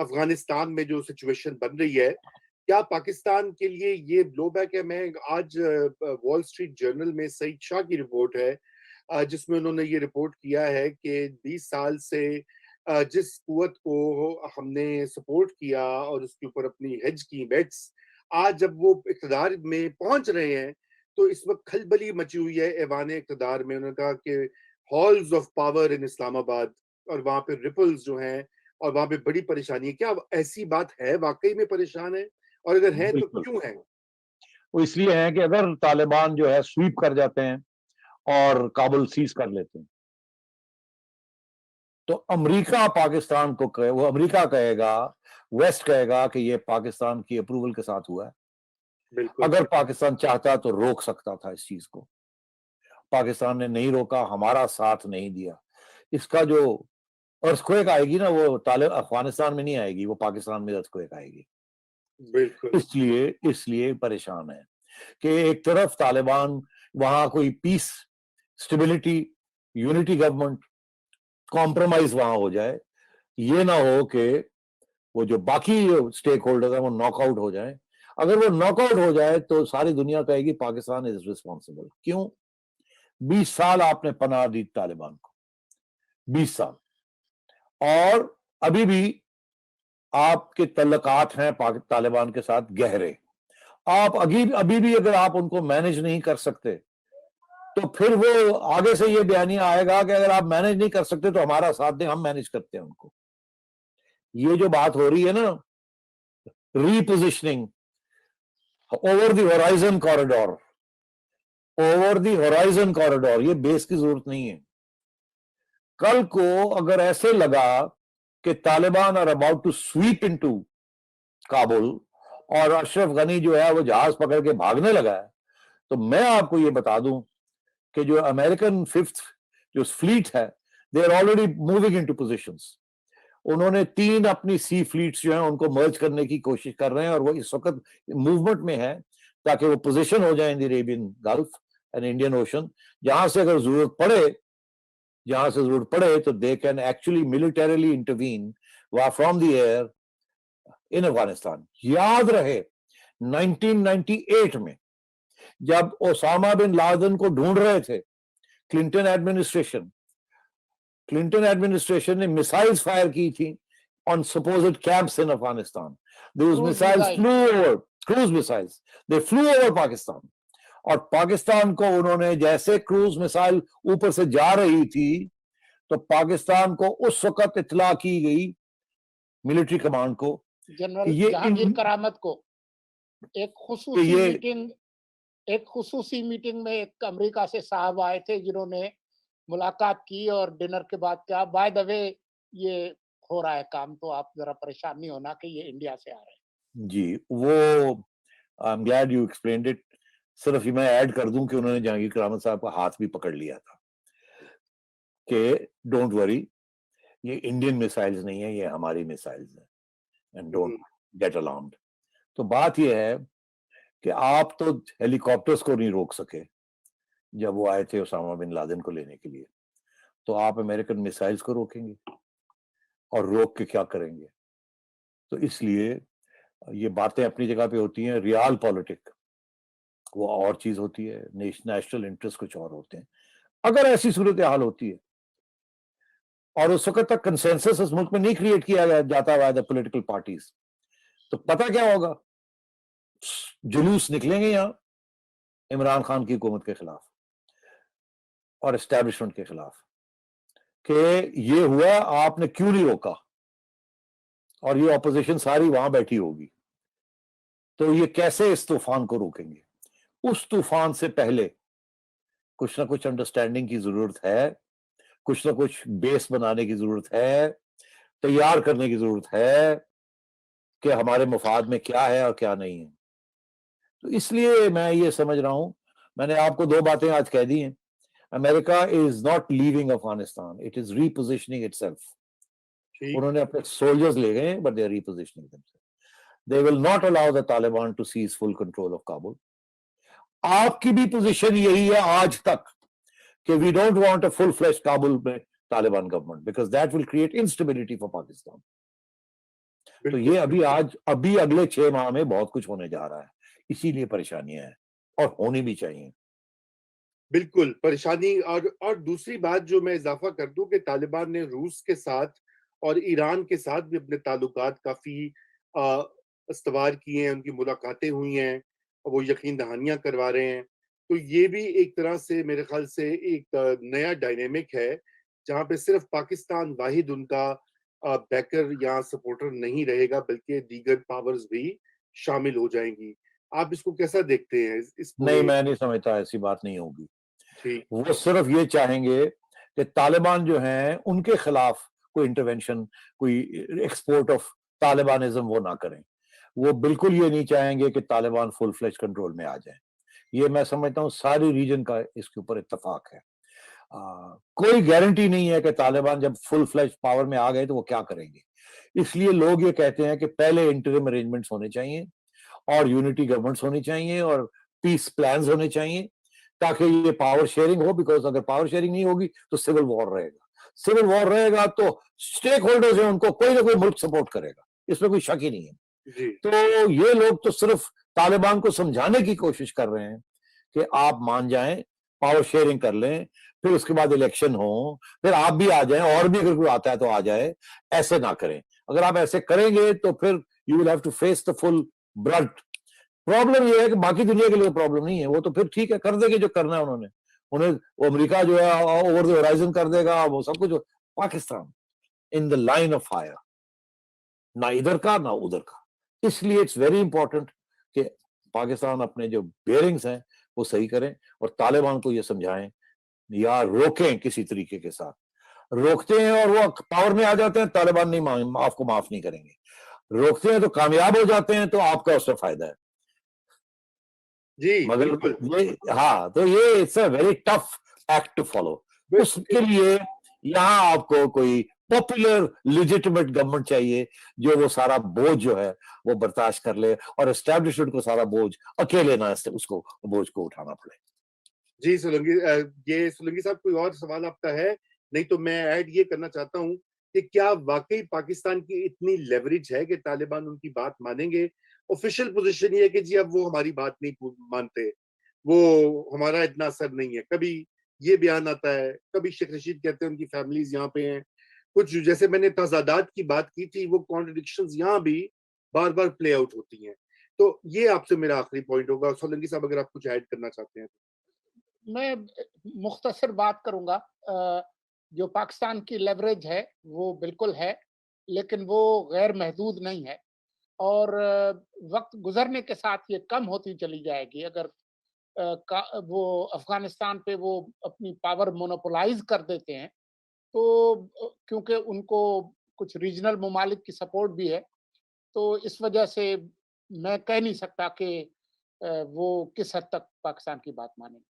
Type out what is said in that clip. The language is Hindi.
अफगानिस्तान में जो सिचुएशन बन रही है, क्या पाकिस्तान के लिए ये ब्लोबैक है? मैं आज वॉल स्ट्रीट जर्नल में सईद शाह की रिपोर्ट है, जिसमें उन्होंने ये रिपोर्ट किया है कि 20 साल से जिस कुव्वत को हमने सपोर्ट किया और उसके ऊपर अपनी हेज की बेट्स, आज जब वो इक़्तिदार में पहुँच रहे हैं, तो इस वक़्त खलबली मची हुई है ऐवान इक़्तिदार में। उन्होंने कहा कि halls of power in Islamabad, और वहाँ पे रिपल्स जो हैं और वहाँ पे बड़ी परेशानी है। क्या ऐसी बात है, वाक़ई में परेशान है? और अगर हैं तो बिल्कुल। क्यों हैं? वो इसलिए है कि अगर तालिबान जो है स्वीप कर जाते हैं और काबुल सीज कर लेते हैं, तो अमेरिका पाकिस्तान को वो अमेरिका कहेगा, वेस्ट कहेगा कि ये पाकिस्तान की अप्रूवल के साथ हुआ है। बिल्कुल। अगर पाकिस्तान चाहता तो रोक सकता था इस चीज को। पाकिस्तान ने नहीं रोका, हमारा साथ नहीं दिया। इसका जो अर्थक्वेक आएगी ना, वो अफगानिस्तान में नहीं आएगी, वो पाकिस्तान में अर्थक्वेक आएगी। बिल्कुल। इसलिए इसलिए परेशान है कि एक तरफ तालिबान, वहां कोई peace, stability, unity government, compromise वहां हो जाए। ये ना हो कि वो जो बाकी स्टेक होल्डर है वो नॉकआउट हो जाए। अगर वो नॉकआउट हो जाए तो सारी दुनिया कहेगी पाकिस्तान इज रिस्पॉन्सिबल। क्यों? 20 साल आपने पनाह दी तालिबान को, 20 साल, और अभी भी आपके तल्लकात हैं तालिबान के साथ गहरे। आप अभी अभी भी अगर आप उनको मैनेज नहीं कर सकते, तो फिर वो आगे से ये बयानिया आएगा कि अगर आप मैनेज नहीं कर सकते तो हमारा साथ दें, हम मैनेज करते हैं उनको। ये जो बात हो रही है ना, repositioning over the horizon corridor, over the horizon corridor, ये बेस की जरूरत नहीं है। कल को अगर ऐसे लगा कि Taliban are about to sweep into Kabul और अशरफ गनी जो है वो जहाज पकड़ के भागने लगा है, तो मैं आपको ये बता दूं कि जो अमेरिकन फिफ्थ जो फ्लीट है, they are already moving into positions. उन्होंने 3 अपनी सी फ्लीट्स जो हैं उनको मर्ज करने की कोशिश कर रहे हैं, और वो इस वक्त मूवमेंट में है ताकि वो पोजीशन हो जाए in the Arabian gulf and Indian ocean, जहां से अगर जरूरत पड़े तो they can actually militarily intervene from the air in Afghanistan. याद रहे 1998 में जब ओसामा बिन लादेन को ढूंढ रहे थे, क्लिंटन एडमिनिस्ट्रेशन ने मिसाइल्स फायर की थी on supposed camps in Afghanistan. Those cruise missiles missile. flew over, cruise missiles, they flew over Pakistan. और पाकिस्तान को उन्होंने, जैसे क्रूज मिसाइल ऊपर से जा रही थी, तो पाकिस्तान को उस वक्त इत्तला की गई मिलिट्री कमांड को जनरल ये जहांगीर करामत को एक खुसूसी मीटिंग में एक अमेरिका से साहब आए थे जिन्होंने मुलाकात की और डिनर के बाद क्या, बाय द वे ये हो रहा है काम, तो आप जरा परेशान नहीं होना कि ये इंडिया से आ रहे हैं। जी, वो I am glad you explained it. सिर्फ मैं ऐड कर दूं कि उन्होंने जहांगीर करामत साहब का हाथ भी पकड़ लिया था कि डोंट वरी, ये इंडियन मिसाइल्स नहीं है, ये हमारी मिसाइल्स हैं, एंड डोंट गेट अलार्म्ड। तो बात यह है कि आप तो हेलीकॉप्टर्स को नहीं रोक सके जब वो आए थे ओसामा बिन लादेन को लेने के लिए, तो आप अमेरिकन मिसाइल्स को रोकेंगे, और रोक के क्या करेंगे? तो इसलिए ये बातें अपनी जगह पे होती हैं, रियल पॉलिटिक वो और चीज होती है, नेशनल इंटरेस्ट कुछ और होते हैं। अगर ऐसी सूरत हाल होती है और उस वक्त तक कंसेंसस इस मुल्क में नहीं क्रिएट किया जाता बाय द पॉलिटिकल पार्टीज, तो पता क्या होगा? जुलूस निकलेंगे यहां इमरान खान की हुकूमत के खिलाफ और एस्टैब्लिशमेंट के खिलाफ कि ये हुआ, आपने क्यों नहीं रोका, और ये ऑपोजिशन सारी वहां बैठी होगी, तो ये कैसे इस तूफान को रोकेंगे? उस तूफान से पहले कुछ ना कुछ अंडरस्टैंडिंग की जरूरत है, कुछ ना कुछ बेस बनाने की जरूरत है, तैयार करने की जरूरत है कि हमारे मुफाद में क्या है और क्या नहीं है। तो इसलिए मैं ये समझ रहा हूं, मैंने आपको 2 बातें आज कह दी हैं। America is not leaving Afghanistan, it is repositioning itself. उन्होंने अपने सोल्जर्स ले गए, but they are repositioning themselves. They will not allow the Taliban to seize full control of Kabul. आपकी भी पोजीशन यही है आज तक कि we don't want a full fledged Kabul में Taliban government, because that will create instability for Pakistan. तो बिल्कुल, ये अभी अगले 6 माह में बहुत कुछ होने जा रहा है, इसीलिए परेशानियां हैं और होनी भी चाहिए। बिल्कुल, परेशानी। और दूसरी बात जो मैं इज़ाफ़ा कर दूँ कि तालिबान ने रूस के साथ और ईरान के साथ भी अपने ताल्लुकात काफ़ी अ, इस्तवार किए हैं, उनकी मुलाकातें हुई हैं और वो यकीन दहानियाँ करवा रहे हैं। तो ये भी एक तरह से मेरे ख़्याल से एक नया डायनामिक है, जहाँ पे सिर्फ़ पाकिस्तान वाहिद उनका बैकर या सपोर्टर नहीं रहेगा, बल्कि दीगर पावर्स भी शामिल हो जाएँगी। आप इसको कैसा देखते हैं, इस नहीं, पूरे। मैं नहीं समझता ऐसी बात नहीं होगी। जी, वो सिर्फ ये चाहेंगे कि तालिबान जो हैं उनके खिलाफ कोई इंटरवेंशन, कोई एक्सपोर्ट ऑफ तालिबानिज्म वो ना करें। वो बिल्कुल ये नहीं चाहेंगे कि तालिबान फुल फ्लेज कंट्रोल में आ जाए। ये मैं समझता हूँ सारी रीजन का इसके ऊपर इत्तेफाक है। कोई गारंटी नहीं है कि तालिबान जब फुल फ्लेज पावर में आ गए तो वो क्या करेंगे। इसलिए लोग ये कहते हैं कि पहले इंटरिम अरेंजमेंट्स होने चाहिए और यूनिटी गवर्नमेंट्स होनी चाहिए और पीस प्लान्स होने चाहिए ताकि ये पावर शेयरिंग हो। बिकॉज अगर पावर शेयरिंग नहीं होगी तो सिविल वॉर रहेगा। सिविल वॉर रहेगा तो स्टेक होल्डर्स हैं उनको कोई ना कोई मुल्क सपोर्ट करेगा, इसमें कोई शक ही नहीं है। जी। तो ये लोग तो सिर्फ तालिबान को समझाने की कोशिश कर रहे हैं कि आप मान जाएं, पावर शेयरिंग कर लें, फिर उसके बाद इलेक्शन हो, फिर आप भी आ जाएं और भी अगर कोई आता है तो आ जाए। ऐसे ना करें। अगर आप ऐसे करेंगे तो फिर you will have to face the full brunt. Problem ये है कि बाकी दुनिया के लिए प्रॉब्लम नहीं है, वो तो फिर ठीक है, कर देंगे जो करना है उन्होंने। उन्हें वो अमेरिका जो है ओवर द होराइजन कर देगा, वो सब कुछ। Pakistan in the line of fire, ना इधर का ना उधर का। इसलिए इट्स वेरी इंपॉर्टेंट कि पाकिस्तान अपने जो बेयरिंग्स हैं वो सही करें और तालिबान को ये समझाएं या रोकें किसी तरीके के साथ। रोकते हैं और वो पावर में आ जाते हैं, तालिबान नहीं आपको माफ नहीं करेंगे। रोकते हैं तो कामयाब हो जाते हैं तो आपका उससे फायदा है। जी, मगर बिल्कुल। ये, हाँ, तो ये it's a very tough act to follow. बि उसके लिए यहाँ आपको कोई पॉपुलर लिजिटिमेट गवर्नमेंट चाहिए जो वो सारा बोझ जो है वो बर्दाश्त कर ले और एस्टेब्लिशमेंट को सारा बोझ अकेले ना उसको बोझ को उठाना पड़े। जी, ये सोलंकी साहब कोई और सवाल आपका है? नहीं तो मैं ऐड ये करना चाहता हूँ कि क्या वाक़ई पाकिस्तान की इतनी लेवरेज है कि तालिबान उनकी बात मानेंगे? ऑफ़िशियल पोज़ीशन ये है कि जी अब वो हमारी बात नहीं मानते, वो हमारा इतना असर नहीं है। कभी ये बयान आता है, कभी शेख रशीद कहते हैं उनकी फैमिलीज़ यहाँ पे हैं। कुछ जैसे मैंने तज़ादात की बात की थी, वो कॉन्ट्रडिक्शंस यहाँ भी बार-बार प्ले आउट होती हैं। तो ये आपसे मेरा आखिरी पॉइंट होगा। सोलंकी साहब अगर आप कुछ ऐड करना चाहते हैं तो? मैं मुख्तसर बात करूँगा। जो पाकिस्तान की लेवरेज है, वो बिल्कुल है, लेकिन वो गैर महदूद नहीं है और वक़्त गुज़रने के साथ ये कम होती चली जाएगी। अगर वो अफ़गानिस्तान पे वो अपनी पावर मोनोपोलाइज़ कर देते हैं, तो क्योंकि उनको कुछ रीजनल ममालिक की सपोर्ट भी है, तो इस वजह से मैं कह नहीं सकता कि वो किस हद तक पाकिस्तान की बात मानेंगे।